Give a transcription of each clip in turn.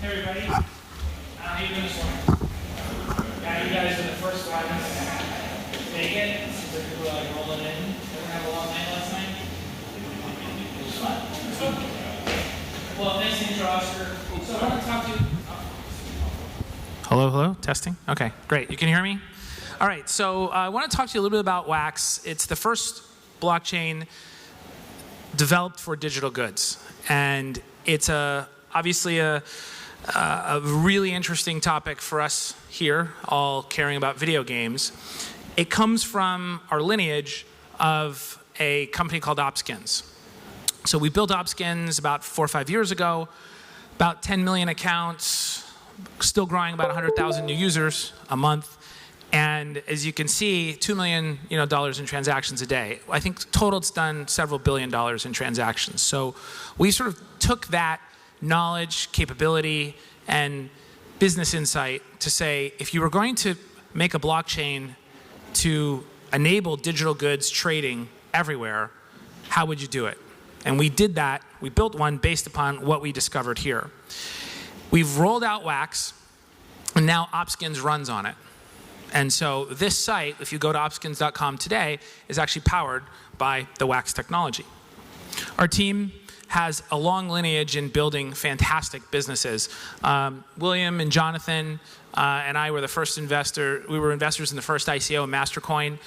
Hey everybody, how you doing this morning? Yeah, you guys are the first ones to make it. Seems like people are like rolling in. Everyone have a long night last night? It was fun. It was fun. Well, nice to intro, Oscar. So I want to talk to you. Hello, hello, testing. Okay, great. You can hear me? All right, so I want to talk to you a little bit about Wax. It's the first blockchain developed for digital goods, and it's obviously a really interesting topic for us here, all caring about video games. It comes from our lineage of a company called Opskins. So we built Opskins about 4 or 5 years ago, about 10 million accounts, still growing about 100,000 new users a month. And as you can see, $2 million in transactions a day. I think total it's done several $1 billion in transactions. So we sort of took that knowledge, capability, and business insight to say, if you were going to make a blockchain to enable digital goods trading everywhere, how would you do it? And we did that. We built one based upon what we discovered here. We've rolled out Wax, and now Opskins runs on it. And so this site, if you go to opskins.com today, is actually powered by the Wax technology. Our team has a long lineage in building fantastic businesses. William and Jonathan and I were the first investor. We were investors in the first ICO in Mastercoin.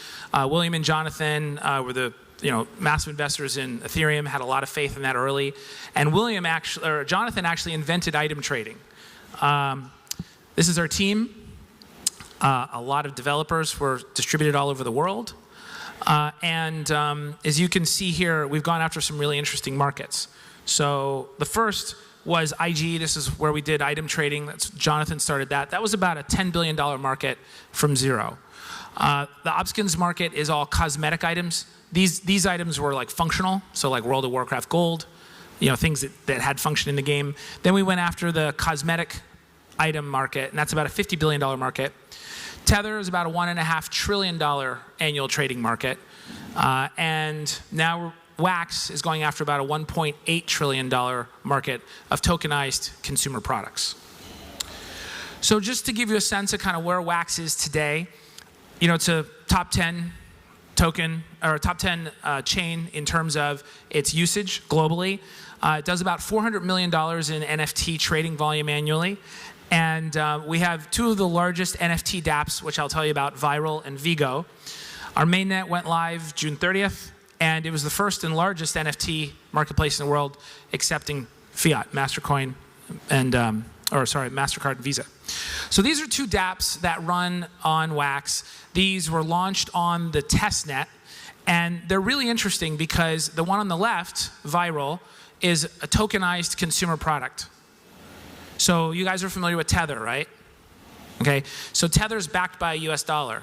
William and Jonathan were the massive investors in Ethereum, had a lot of faith in that early. And Jonathan actually invented item trading. This is our team. A lot of developers were distributed all over the world. As you can see here, we've gone after some really interesting markets. So the first was IG. This is where we did item trading. Jonathan started that. That was about a $10 billion market from zero. The Opskins market is all cosmetic items. These items were like functional, so like World of Warcraft gold, things that had function in the game. Then we went after the cosmetic item market, and that's about a $50 billion market. Tether is about a $1.5 trillion annual trading market. And now Wax is going after about a $1.8 trillion market of tokenized consumer products. So just to give you a sense of kind of where Wax is today, it's a top 10 token, or top 10 chain in terms of its usage globally. It does about $400 million in NFT trading volume annually. And we have two of the largest NFT dApps, which I'll tell you about, Viral and Vigo. Our mainnet went live June 30th, and it was the first and largest NFT marketplace in the world accepting fiat, MasterCard and Visa. So these are two dApps that run on Wax. These were launched on the testnet, and they're really interesting because the one on the left, Viral, is a tokenized consumer product. So you guys are familiar with Tether, right? Okay, so Tether's backed by a US dollar.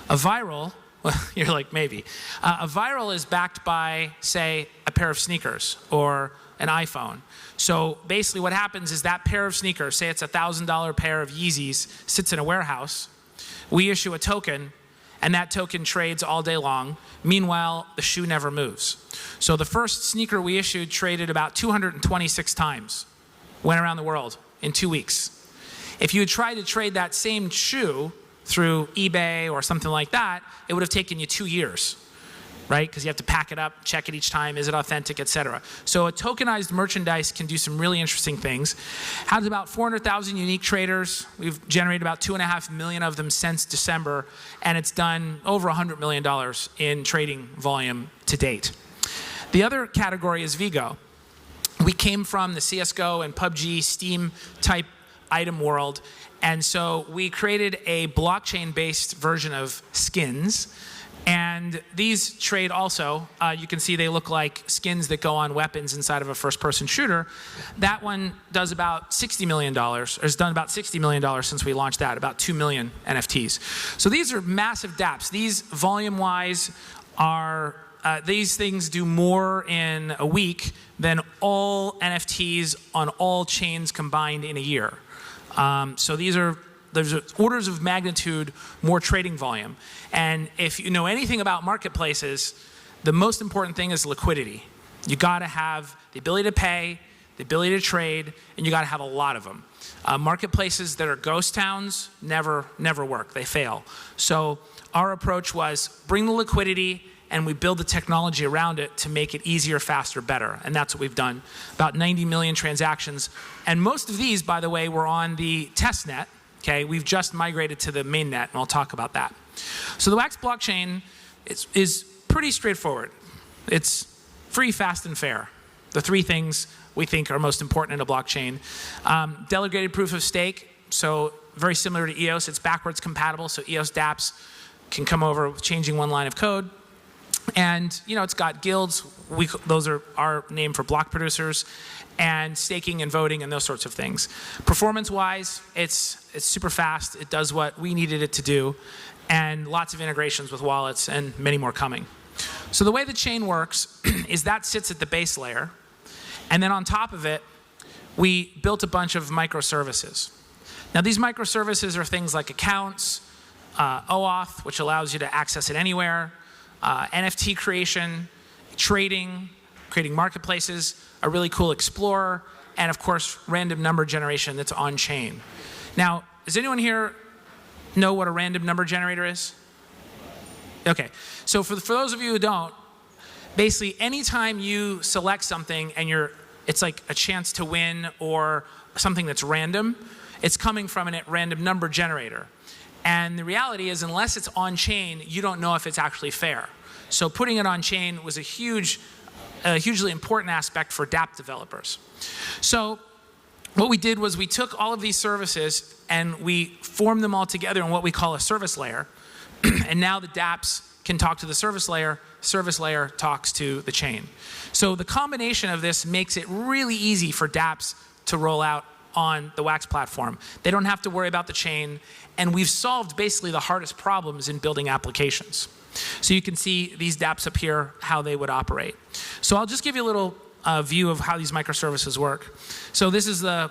A Viral, well, you're like, maybe. A Viral is backed by, say, a pair of sneakers or an iPhone. So basically what happens is that pair of sneakers, say it's a $1,000 pair of Yeezys, sits in a warehouse. We issue a token, and that token trades all day long. Meanwhile, the shoe never moves. So the first sneaker we issued traded about 226 times. Went around the world in 2 weeks. If you had tried to trade that same shoe through eBay or something like that, it would have taken you 2 years, right? Because you have to pack it up, check it each time, is it authentic, etc. So a tokenized merchandise can do some really interesting things. Has about 400,000 unique traders. We've generated about 2.5 million of them since December, and it's done over $100 million in trading volume to date. The other category is Vigo. We came from the CSGO and PUBG, Steam type item world. And so we created a blockchain-based version of skins. And these trade also. You can see they look like skins that go on weapons inside of a first-person shooter. That one does about $60 million, or has done about $60 million since we launched that, about 2 million NFTs. So these are massive dApps. These, volume-wise, are these things do more in a week than all NFTs on all chains combined in a year. So there's orders of magnitude more trading volume. And if you know anything about marketplaces, the most important thing is liquidity. You got to have the ability to pay, the ability to trade, and you got to have a lot of them. Marketplaces that are ghost towns never work. They fail. So our approach was bring the liquidity, and we build the technology around it to make it easier, faster, better. And that's what we've done. About 90 million transactions. And most of these, by the way, were on the test net. Okay, we've just migrated to the main net, and I'll talk about that. So the Wax blockchain is pretty straightforward. It's free, fast, and fair. The three things we think are most important in a blockchain. Delegated proof of stake, so very similar to EOS. It's backwards compatible, so EOS dApps can come over with changing one line of code. And it's got guilds. Those are our name for block producers, and staking and voting and those sorts of things. Performance-wise, it's super fast. It does what we needed it to do, and lots of integrations with wallets and many more coming. So the way the chain works is that sits at the base layer, and then on top of it, we built a bunch of microservices. Now these microservices are things like accounts, OAuth, which allows you to access it anywhere, NFT creation, trading, creating marketplaces, a really cool explorer, and of course, random number generation that's on chain. Now, does anyone here know what a random number generator is? Okay, so for those of you who don't, basically anytime you select something and it's like a chance to win or something that's random, it's coming from a random number generator. And the reality is, unless it's on chain, you don't know if it's actually fair. So putting it on chain was a hugely important aspect for dApp developers. So what we did was we took all of these services and we formed them all together in what we call a service layer. And now the dApps can talk to the service layer talks to the chain. So the combination of this makes it really easy for dApps to roll out on the Wax platform. They don't have to worry about the chain, and we've solved basically the hardest problems in building applications. So you can see these dApps up here, how they would operate. So I'll just give you a little view of how these microservices work. So this is the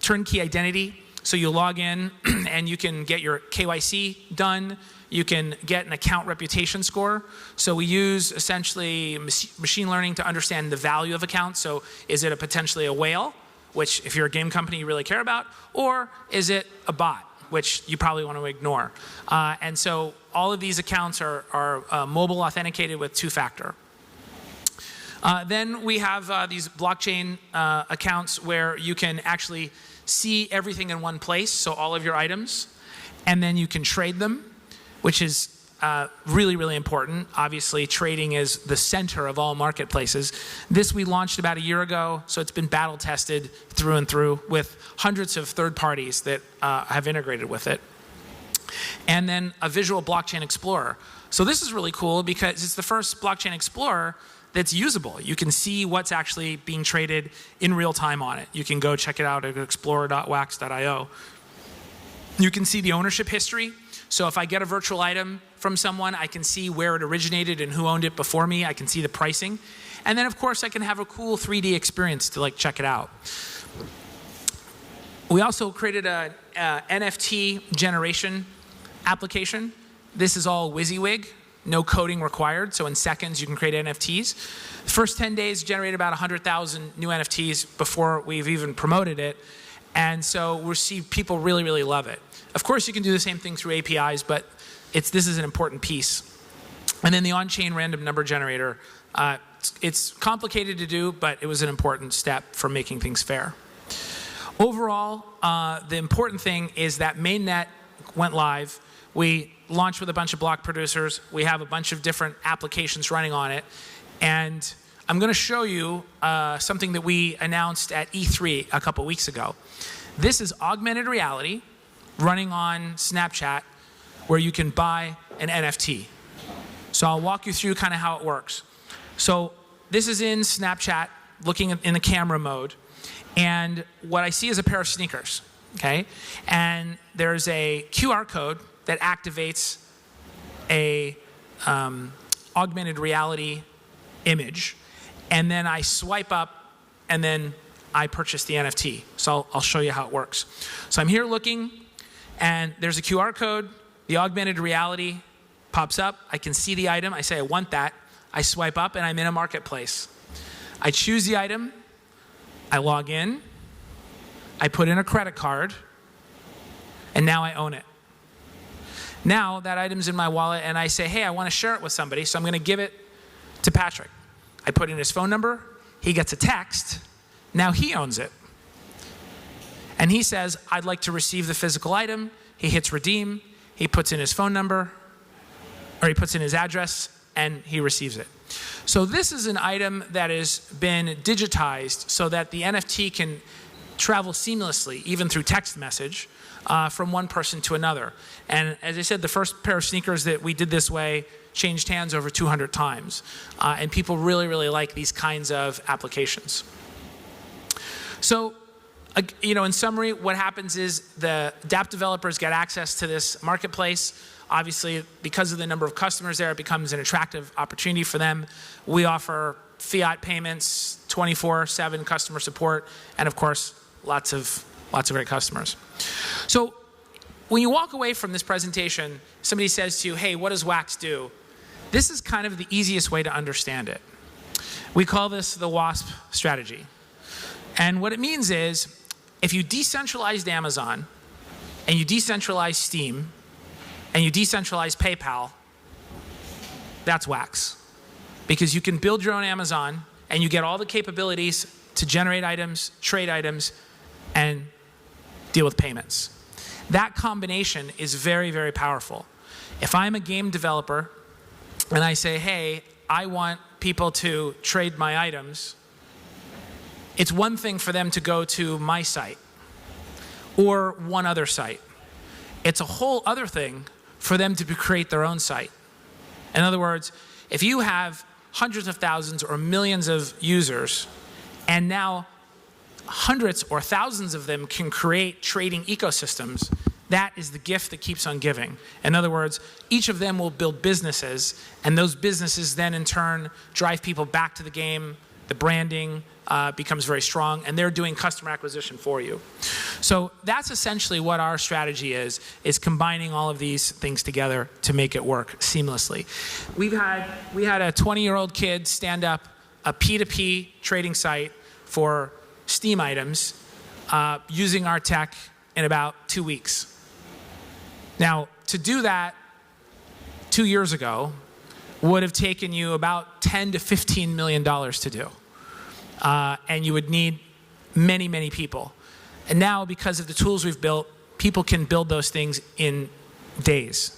turnkey identity. So you log in and you can get your KYC done. You can get an account reputation score. So we use essentially machine learning to understand the value of accounts. So is it potentially a whale, which if you're a game company you really care about, or is it a bot, which you probably want to ignore. And so all of these accounts are mobile authenticated with two-factor. Then we have these blockchain accounts where you can actually see everything in one place, so all of your items, and then you can trade them, which is really, really important. Obviously, trading is the center of all marketplaces. This we launched about a year ago, so it's been battle tested through and through with hundreds of third parties that have integrated with it. And then a visual blockchain explorer. So this is really cool because it's the first blockchain explorer that's usable. You can see what's actually being traded in real time on it. You can go check it out at explorer.wax.io. You can see the ownership history. So if I get a virtual item from someone, I can see where it originated and who owned it before me. I can see the pricing. And then, of course, I can have a cool 3D experience to check it out. We also created a NFT generation application. This is all WYSIWYG, no coding required. So in seconds, you can create NFTs. The first 10 days generated about 100,000 new NFTs before we've even promoted it. And so we see people really, really love it. Of course, you can do the same thing through APIs, but this is an important piece. And then the on-chain random number generator. It's complicated to do, but it was an important step for making things fair. Overall, the important thing is that mainnet went live. We launched with a bunch of block producers. We have a bunch of different applications running on it. And I'm going to show you something that we announced at E3 a couple weeks ago. This is augmented reality running on Snapchat where you can buy an NFT. So I'll walk you through kind of how it works. So this is in Snapchat, looking in the camera mode. And what I see is a pair of sneakers, okay? And there's a QR code that activates a augmented reality image. And then I swipe up, and then I purchase the NFT. So I'll show you how it works. So I'm here looking, and there's a QR code. The augmented reality pops up. I can see the item. I say, I want that. I swipe up, and I'm in a marketplace. I choose the item. I log in, I put in a credit card, and now I own it. Now that item's in my wallet, and I say, hey, I want to share it with somebody, so I'm going to give it to Patrick. I put in his phone number, he gets a text, now he owns it. And he says, I'd like to receive the physical item. He hits redeem, he puts in his phone number, or he puts in his address, and he receives it. So this is an item that has been digitized so that the NFT can travel seamlessly, even through text message, from one person to another. And as I said, the first pair of sneakers that we did this way changed hands over 200 times. And people really, really like these kinds of applications. So, in summary, what happens is the dApp developers get access to this marketplace. Obviously, because of the number of customers there, it becomes an attractive opportunity for them. We offer fiat payments, 24/7 customer support, and of course, lots of great customers. So when you walk away from this presentation, somebody says to you, hey, what does Wax do? This is kind of the easiest way to understand it. We call this the WASP strategy. And what it means is, if you decentralized Amazon, and you decentralize Steam, and you decentralize PayPal, that's Wax. Because you can build your own Amazon, and you get all the capabilities to generate items, trade items, and deal with payments. That combination is very, very powerful. If I'm a game developer, and I say, hey, I want people to trade my items, it's one thing for them to go to my site, or one other site. It's a whole other thing for them to create their own site. In other words, if you have hundreds of thousands or millions of users, and now hundreds or thousands of them can create trading ecosystems, that is the gift that keeps on giving. In other words, each of them will build businesses, and those businesses then in turn drive people back to the game. The branding becomes very strong, and they're doing customer acquisition for you. So that's essentially what our strategy is combining all of these things together to make it work seamlessly. We had a 20-year-old kid stand up a P2P trading site for Steam items using our tech in about 2 weeks. Now, to do that 2 years ago would have taken you about $10 to $15 million to do. And you would need many, many people. And now, because of the tools we've built, people can build those things in days,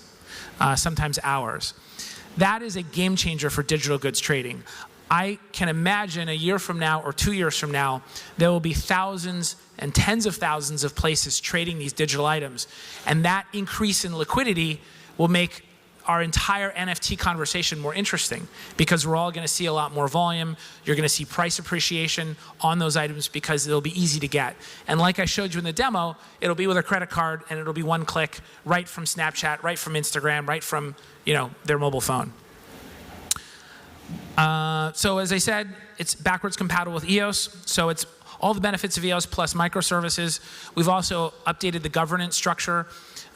sometimes hours. That is a game changer for digital goods trading. I can imagine a year from now or 2 years from now, there will be thousands and tens of thousands of places trading these digital items. And that increase in liquidity will make our entire NFT conversation more interesting, because we're all going to see a lot more volume. You're going to see price appreciation on those items because it'll be easy to get. And like I showed you in the demo, it'll be with a credit card, and it'll be one click right from Snapchat, right from Instagram, right from their mobile phone. So as I said, it's backwards compatible with EOS. So it's all the benefits of EOS plus microservices. We've also updated the governance structure.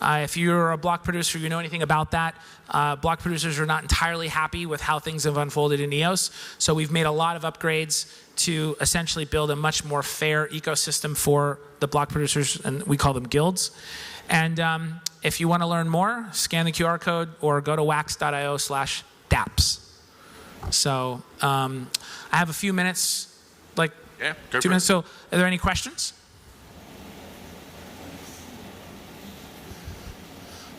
If you're a block producer, you know anything about that. Block producers are not entirely happy with how things have unfolded in EOS. So we've made a lot of upgrades to essentially build a much more fair ecosystem for the block producers, and we call them guilds. And if you want to learn more, scan the QR code or go to wax.io/dapps. So I have a few minutes, like 2 minutes. So are there any questions?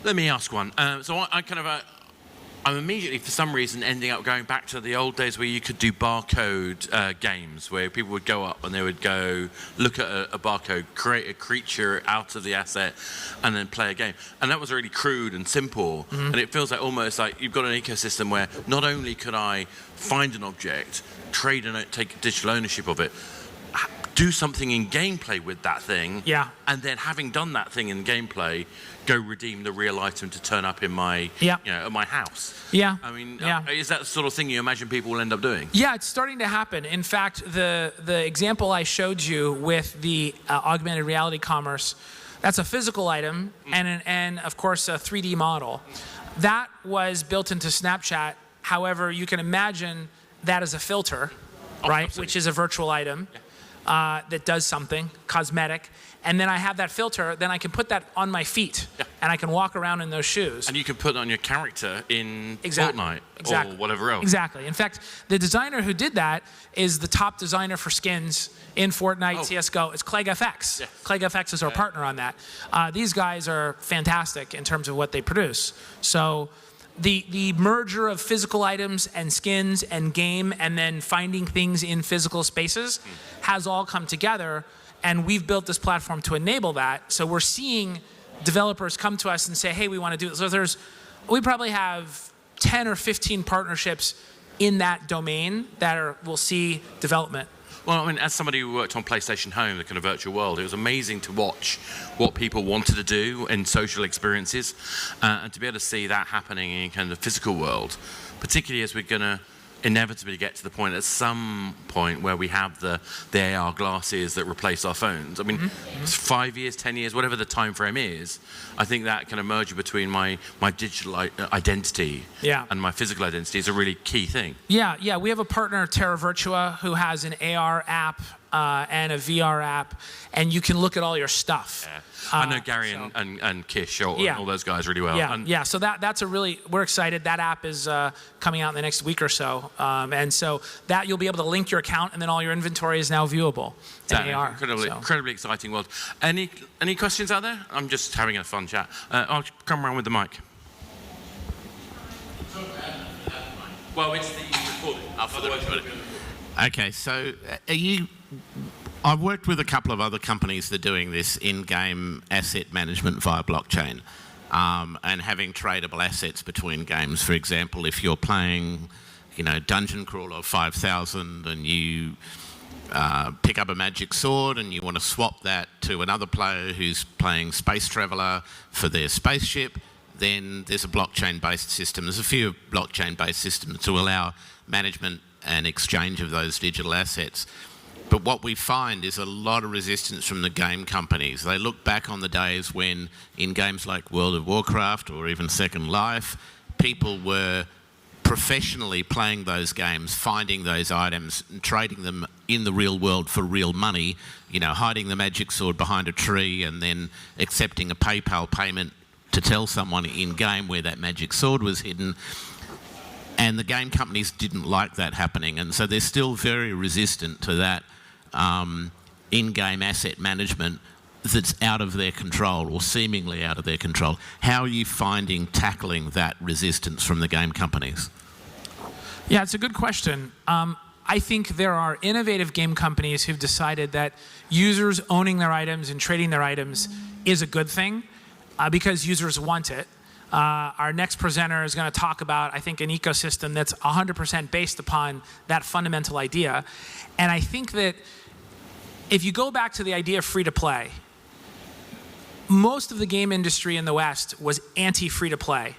Let me ask one. I'm immediately, for some reason, ending up going back to the old days where you could do barcode games, where people would go up and they would go look at a barcode, create a creature out of the asset, and then play a game. And that was really crude and simple. Mm-hmm. And it feels like almost like you've got an ecosystem where not only could I find an object, trade and take digital ownership of it, do something in gameplay with that thing, and then having done that thing in gameplay, go redeem the real item to turn up in my, at my house. Yeah. I mean, is that the sort of thing you imagine people will end up doing? Yeah, it's starting to happen. In fact, the example I showed you with the augmented reality commerce, that's a physical item and of course a 3D model. That was built into Snapchat. However, you can imagine that as a filter, right, which is a virtual item. that does something, cosmetic, and then I have that filter, then I can put that on my feet, and I can walk around in those shoes. And you can put it on your character in Exactly. Fortnite Exactly. or whatever else. Exactly. In fact, the designer who did that is the top designer for skins in Fortnite, CSGO. It's CleggFX. Yes. CleggFX is our partner on that. These guys are fantastic in terms of what they produce. So the merger of physical items and skins and game and then finding things in physical spaces has all come together, and we've built this platform to enable that. So we're seeing developers come to us and say, hey, we want to do this. So we probably have 10 or 15 partnerships in that domain that will see development. Well, I mean, as somebody who worked on PlayStation Home, the kind of virtual world, it was amazing to watch what people wanted to do in social experiences, and to be able to see that happening in kind of the physical world, particularly as we're going to inevitably get to the point at some point where we have the AR glasses that replace our phones. I mean, 5 years, 10 years, whatever the time frame is, I think that kind of merger between my digital identity and my physical identity is a really key thing. Yeah. We have a partner, Terra Virtua, who has an AR app and a VR app, and you can look at all your stuff. Yeah. I know Gary and Kish, all those guys really well. So that's we're excited. That app is coming out in the next week or so. And so that you'll be able to link your account, and then all your inventory is now viewable in AR. Incredibly exciting world. Any questions out there? I'm just having a fun chat. I'll come around with the mic. Well, it's the recording. Okay, so I've worked with a couple of other companies that are doing this in-game asset management via blockchain, and having tradable assets between games. For example, if you're playing, Dungeon Crawler 5000 and you pick up a magic sword and you want to swap that to another player who's playing Space Traveller for their spaceship, then there's a blockchain-based system. There's a few blockchain-based systems to allow management and exchange of those digital assets. But what we find is a lot of resistance from the game companies. They look back on the days when, in games like World of Warcraft or even Second Life, people were professionally playing those games, finding those items and trading them in the real world for real money, hiding the magic sword behind a tree and then accepting a PayPal payment to tell someone in-game where that magic sword was hidden. And the game companies didn't like that happening, and so they're still very resistant to that in-game asset management that's out of their control or seemingly out of their control. How are you finding tackling that resistance from the game companies? Yeah, it's a good question. I think there are innovative game companies who've decided that users owning their items and trading their items is a good thing because users want it. Our next presenter is going to talk about, I think, an ecosystem that's 100% based upon that fundamental idea. And I think that if you go back to the idea of free-to-play, most of the game industry in the West was anti-free-to-play.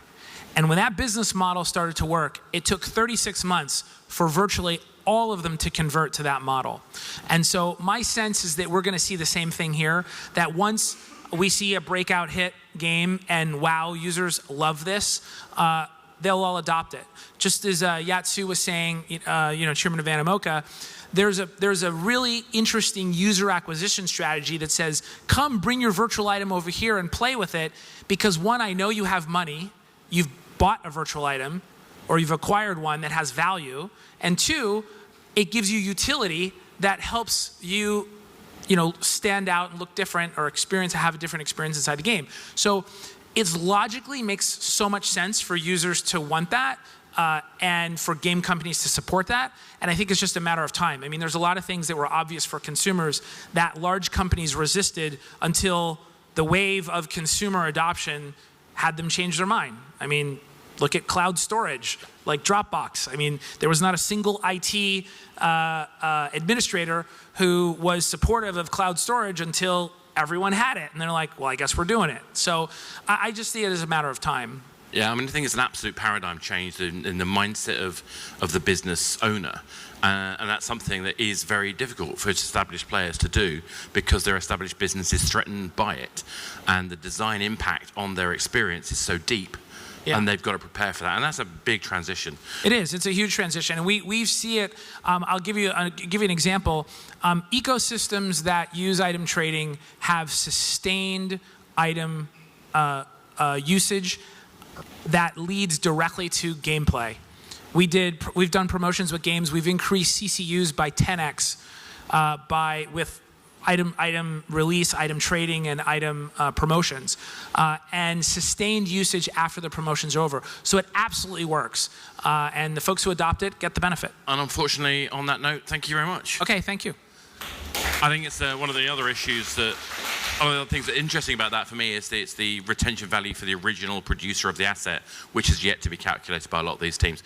And when that business model started to work, it took 36 months for virtually all of them to convert to that model. And so my sense is that we're going to see the same thing here, that once we see a breakout hit game and wow, users love this, they'll all adopt it. Just as Yatsu was saying, Chairman of Animoca, there's a really interesting user acquisition strategy that says, come bring your virtual item over here and play with it, because one, I know you have money, you've bought a virtual item, or you've acquired one that has value, and two, it gives you utility that helps you stand out and look different or have a different experience inside the game. So it logically makes so much sense for users to want that and for game companies to support that. And I think it's just a matter of time. I mean, there's a lot of things that were obvious for consumers that large companies resisted until the wave of consumer adoption had them change their mind. I mean, look at cloud storage, like Dropbox. I mean, there was not a single IT administrator who was supportive of cloud storage until everyone had it. And they're like, well, I guess we're doing it. So I just see it as a matter of time. Yeah, I mean, I think it's an absolute paradigm change in the mindset of the business owner. And that's something that is very difficult for established players to do because their established business is threatened by it. And the design impact on their experience is so deep Yeah. And they've got to prepare for that. And that's a big transition. It is. It's a huge transition. And we see it. I'll give you an example. Ecosystems that use item trading have sustained item usage that leads directly to gameplay. We've done promotions with games. We've increased CCUs by 10x with item release, item trading, and item promotions, and sustained usage after the promotion's over. So it absolutely works. And the folks who adopt it get the benefit. And unfortunately, on that note, thank you very much. Okay, thank you. I think it's one of the other issues that, one of the things that interesting about that for me is that it's the retention value for the original producer of the asset, which is yet to be calculated by a lot of these teams.